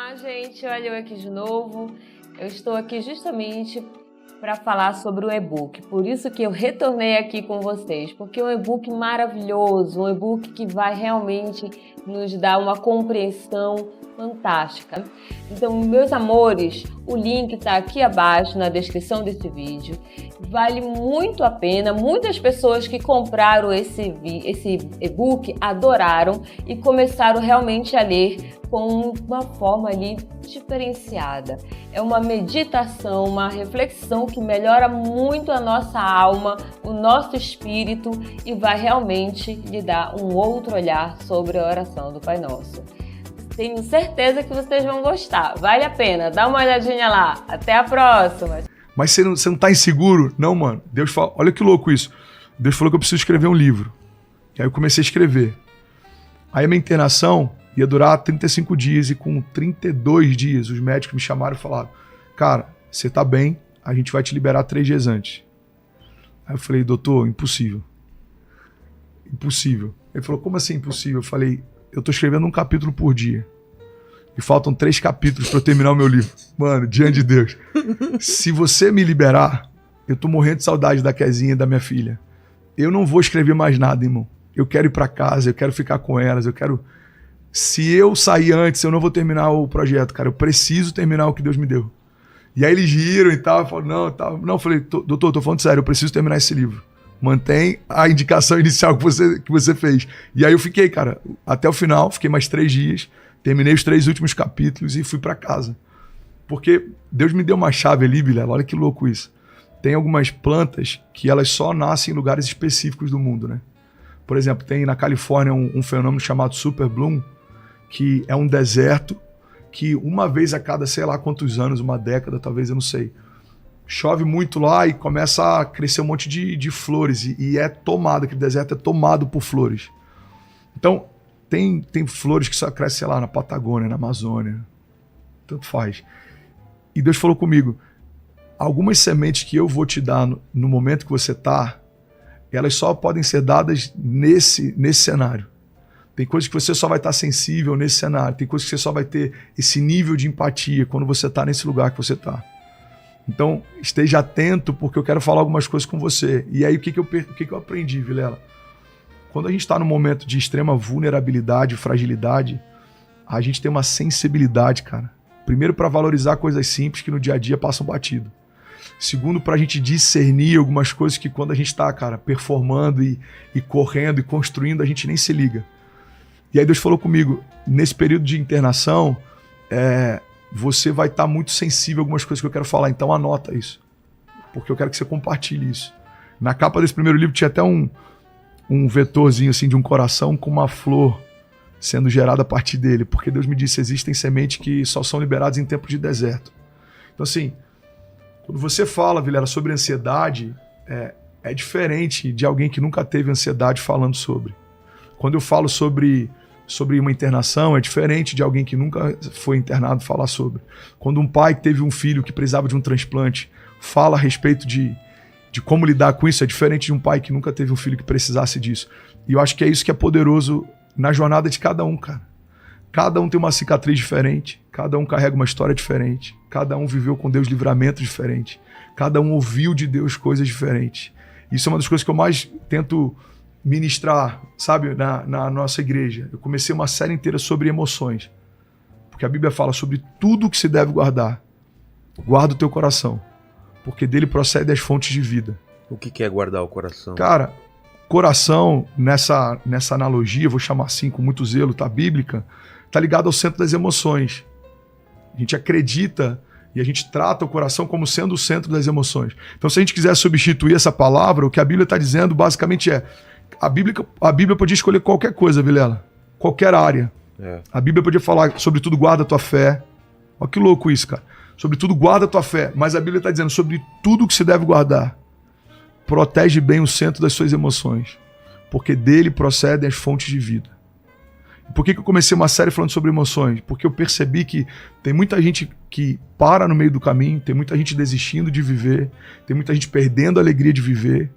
Olá, gente, olha eu aqui de novo. Eu estou aqui justamente para falar sobre o e-book. Por isso que eu retornei aqui com vocês, porque é um e-book maravilhoso, um e-book que vai realmente nos dar uma compreensão fantástica. Então, meus amores, o link está aqui abaixo na descrição desse vídeo. Vale muito a pena. Muitas pessoas que compraram esse e-book adoraram e começaram realmente a ler com uma forma ali diferenciada. É uma meditação, uma reflexão que melhora muito a nossa alma, o nosso espírito e vai realmente lhe dar um outro olhar sobre a oração do Pai Nosso. Tenho certeza que vocês vão gostar. Vale a pena. Dá uma olhadinha lá. Até a próxima. Mas você não tá inseguro? Não, mano. Deus fala, olha que louco isso. Deus falou que eu preciso escrever um livro. E aí eu comecei a escrever. Aí a minha internação ia durar 35 dias e com 32 dias os médicos me chamaram e falaram: cara, você tá bem, a gente vai te liberar 3 dias antes. Aí eu falei: doutor, impossível. Impossível. Ele falou: como assim impossível? Eu falei: eu tô escrevendo um capítulo por dia. E faltam 3 capítulos para eu terminar o meu livro. Mano, diante de Deus. Se você me liberar, eu tô morrendo de saudade da Kezinha e da minha filha. Eu não vou escrever mais nada, irmão. Eu quero ir para casa, eu quero ficar com elas, eu quero... Se eu sair antes, eu não vou terminar o projeto, cara. Eu preciso terminar o que Deus me deu. E aí eles riram e tal. Eu falei: não, tal. Não, eu falei: doutor, tô falando sério, eu preciso terminar esse livro. Mantém a indicação inicial que você fez. E aí eu fiquei, cara, até o final, fiquei mais 3 dias, terminei os 3 últimos capítulos e fui para casa. Porque Deus me deu uma chave ali, Vilela, olha que louco isso. Tem algumas plantas que elas só nascem em lugares específicos do mundo, né? Por exemplo, tem na Califórnia um fenômeno chamado Super Bloom, que é um deserto que uma vez a cada sei lá quantos anos, uma década talvez, eu não sei, chove muito lá e começa a crescer um monte de flores e é tomado, aquele deserto é tomado por flores. Então, tem flores que só crescem, sei lá, na Patagônia, na Amazônia, tanto faz. E Deus falou comigo: algumas sementes que eu vou te dar no momento que você está, elas só podem ser dadas nesse cenário. Tem coisas que você só vai estar sensível nesse cenário, tem coisas que você só vai ter esse nível de empatia quando você está nesse lugar que você está. Então, esteja atento, porque eu quero falar algumas coisas com você. E aí, o que eu aprendi, Vilela? Quando a gente está num momento de extrema vulnerabilidade, fragilidade, a gente tem uma sensibilidade, cara. Primeiro, para valorizar coisas simples que no dia a dia passam batido. Segundo, para a gente discernir algumas coisas que quando a gente está, cara, performando e correndo e construindo, a gente nem se liga. E aí Deus falou comigo: nesse período de internação, você vai estar muito sensível a algumas coisas que eu quero falar, então anota isso, porque eu quero que você compartilhe isso. Na capa desse primeiro livro tinha até um vetorzinho assim de um coração com uma flor sendo gerada a partir dele, porque Deus me disse: existem sementes que só são liberadas em tempos de deserto. Então assim, quando você fala, Vilela, sobre ansiedade, é diferente de alguém que nunca teve ansiedade falando sobre. Quando eu falo sobre uma internação, é diferente de alguém que nunca foi internado falar sobre. Quando um pai que teve um filho que precisava de um transplante fala a respeito de como lidar com isso, é diferente de um pai que nunca teve um filho que precisasse disso. E eu acho que é isso que é poderoso na jornada de cada um, cara. Cada um tem uma cicatriz diferente, cada um carrega uma história diferente, cada um viveu com Deus livramento diferente, cada um ouviu de Deus coisas diferentes. Isso é uma das coisas que eu mais tento ministrar, sabe, na nossa igreja. Eu comecei uma série inteira sobre emoções, porque a Bíblia fala sobre tudo que se deve guardar. Guarda o teu coração, porque dele procede as fontes de vida. O que é guardar o coração? Cara, coração, nessa analogia, vou chamar assim com muito zelo, tá, bíblica, tá ligado ao centro das emoções. A gente acredita e a gente trata o coração como sendo o centro das emoções. Então, se a gente quiser substituir essa palavra, o que a Bíblia está dizendo basicamente a Bíblia podia escolher qualquer coisa, Vilela, qualquer área. A Bíblia podia falar: sobretudo guarda a tua fé. Olha que louco isso, cara. Sobretudo guarda a tua fé. Mas a Bíblia está dizendo: sobre tudo que se deve guardar, protege bem o centro das suas emoções, porque dele procedem as fontes de vida. Por que eu comecei uma série falando sobre emoções? Porque eu percebi que tem muita gente que para no meio do caminho, tem muita gente desistindo de viver, tem muita gente perdendo a alegria de viver,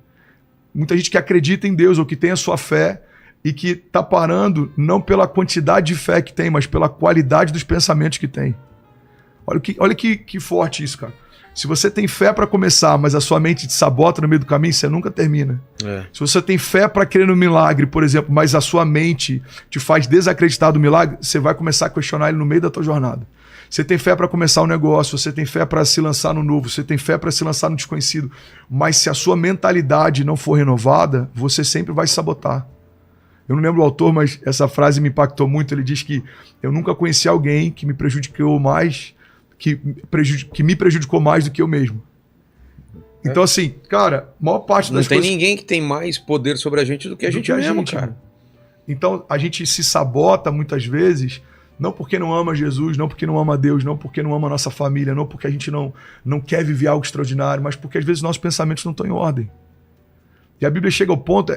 muita gente que acredita em Deus ou que tem a sua fé, e que tá parando não pela quantidade de fé que tem, mas pela qualidade dos pensamentos que tem. Olha que forte isso, cara. Se você tem fé para começar, mas a sua mente te sabota no meio do caminho, você nunca termina. Se você tem fé para crer no milagre, por exemplo, mas a sua mente te faz desacreditar do milagre, você vai começar a questionar ele no meio da tua jornada. Você tem fé para começar um negócio, você tem fé para se lançar no novo, você tem fé para se lançar no desconhecido, mas se a sua mentalidade não for renovada, você sempre vai se sabotar. Eu não lembro o autor, mas essa frase me impactou muito. Ele diz que eu nunca conheci alguém que me prejudicou mais, que me prejudicou mais do que eu mesmo. Então, assim, cara, a maior parte das coisas... Não tem ninguém que tem mais poder sobre a gente do que a gente mesmo, cara. Então, a gente se sabota muitas vezes, não porque não ama Jesus, não porque não ama Deus, não porque não ama a nossa família, não porque a gente não quer viver algo extraordinário, mas porque às vezes nossos pensamentos não estão em ordem. E a Bíblia chega ao ponto,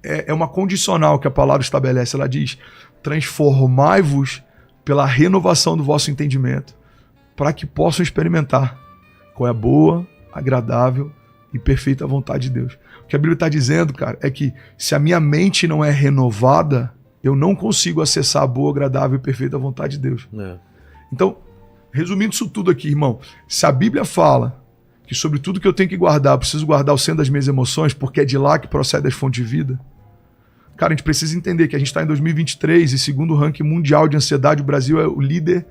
é uma condicional que a palavra estabelece. Ela diz: transformai-vos pela renovação do vosso entendimento, para que possam experimentar qual é a boa, agradável e perfeita vontade de Deus. O que a Bíblia está dizendo, cara, é que se a minha mente não é renovada, eu não consigo acessar a boa, agradável e perfeita vontade de Deus. Então, resumindo isso tudo aqui, irmão, se a Bíblia fala que sobre tudo que eu tenho que guardar, eu preciso guardar o centro das minhas emoções, porque é de lá que procede as fontes de vida, cara, a gente precisa entender que a gente está em 2023 e segundo o ranking mundial de ansiedade, o Brasil é o líder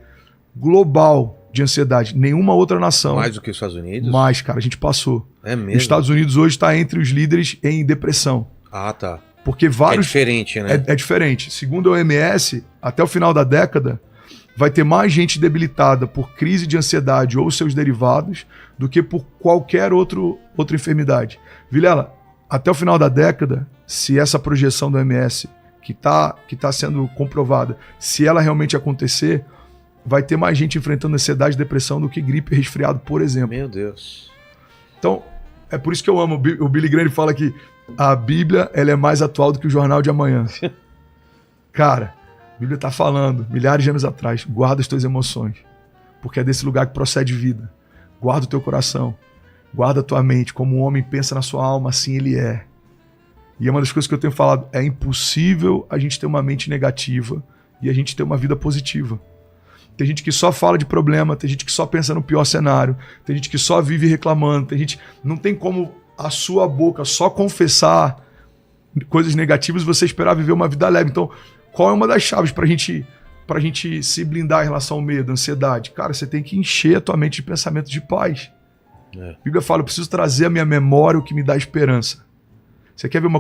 global de ansiedade. Nenhuma outra nação. Mais do que os Estados Unidos? Mais, cara, a gente passou. É mesmo? Os Estados Unidos hoje está entre os líderes em depressão. Ah, tá. Porque vários... É diferente, né? É diferente. Segundo a OMS, até o final da década, vai ter mais gente debilitada por crise de ansiedade ou seus derivados do que por qualquer outra enfermidade. Vilela, até o final da década, se essa projeção da OMS, que tá sendo comprovada, se ela realmente acontecer, vai ter mais gente enfrentando ansiedade e depressão do que gripe e resfriado, por exemplo. Meu Deus. Então, é por isso que eu amo. O Billy Graham fala que a Bíblia ela é mais atual do que o jornal de amanhã. Cara, a Bíblia está falando, milhares de anos atrás, guarda as tuas emoções, porque é desse lugar que procede vida. Guarda o teu coração, guarda a tua mente, como um homem pensa na sua alma, assim ele é. E é uma das coisas que eu tenho falado, é impossível a gente ter uma mente negativa e a gente ter uma vida positiva. Tem gente que só fala de problema, tem gente que só pensa no pior cenário, tem gente que só vive reclamando, tem gente... Não tem como a sua boca só confessar coisas negativas e você esperar viver uma vida leve. Então, qual é uma das chaves pra gente se blindar em relação ao medo, ansiedade? Cara, você tem que encher a tua mente de pensamentos de paz. A Bíblia fala, eu preciso trazer à minha memória o que me dá esperança. Você quer ver uma